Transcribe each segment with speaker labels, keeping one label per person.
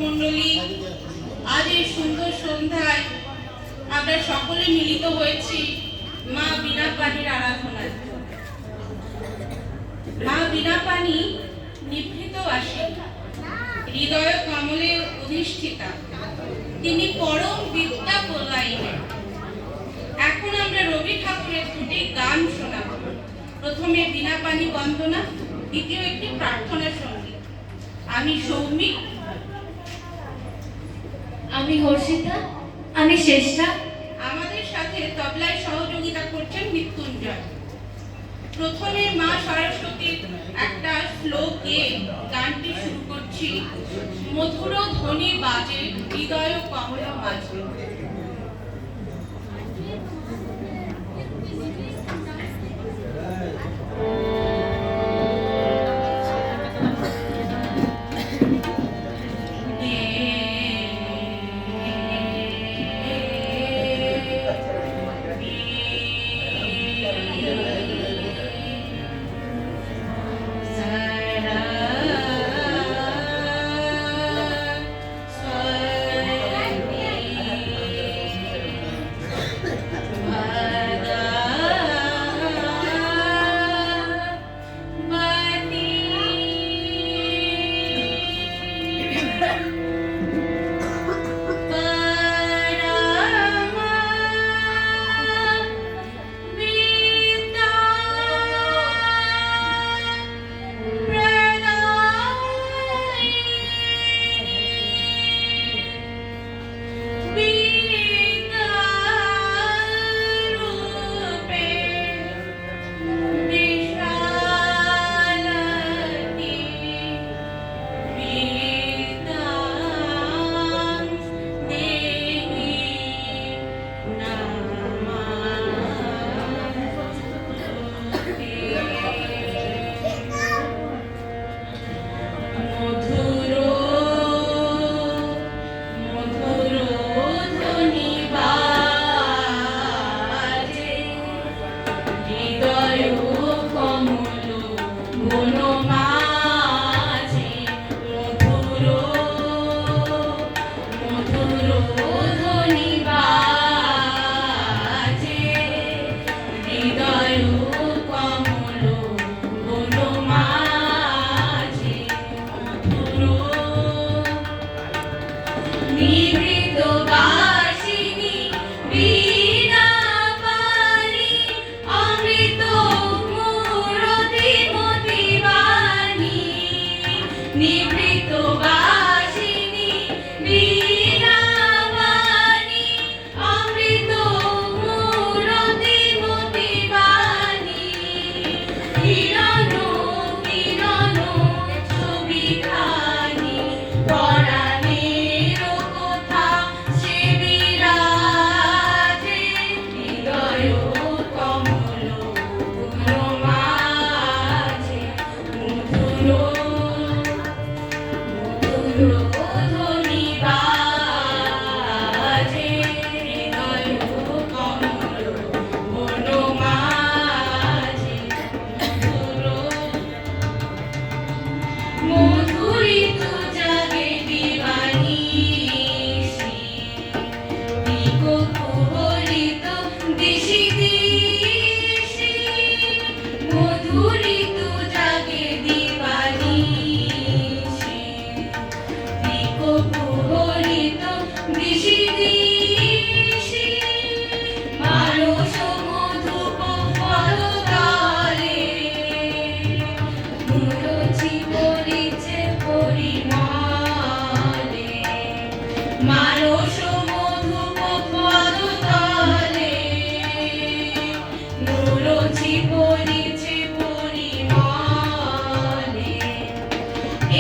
Speaker 1: মণ্ডলী, আজ এই সুন্দর সন্ধ্যায় আমরা সকলে মিলিত হয়েছি মা বীণাপাণির আরাধনায়। মা বীণাপাণি নিভৃত আসী, হৃদয় কমলে অধিষ্ঠিতা, তিনি পরম বিদ্যা প্রদায়িনী। এখন আমরা রবি ঠাকুরের দুটি গান শোনাব। প্রথমে বীণাপাণি বন্দনা, দ্বিতীয় একটি প্রার্থনা সঙ্গীত। আমি সৌমিক,
Speaker 2: আমি হর্ষিতা, আমি শ্রেষ্ঠা।
Speaker 1: আমাদের সাথে তবলায় সহযোগিতা করছেন মৃত্যুঞ্জয়। প্রথমে মা সরস্বতীর একটা শ্লোক গেয়ে গানটি শুরু করছি। মধুর ধ্বনি বাজে হৃদয় কমল মাঝে।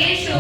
Speaker 2: এসো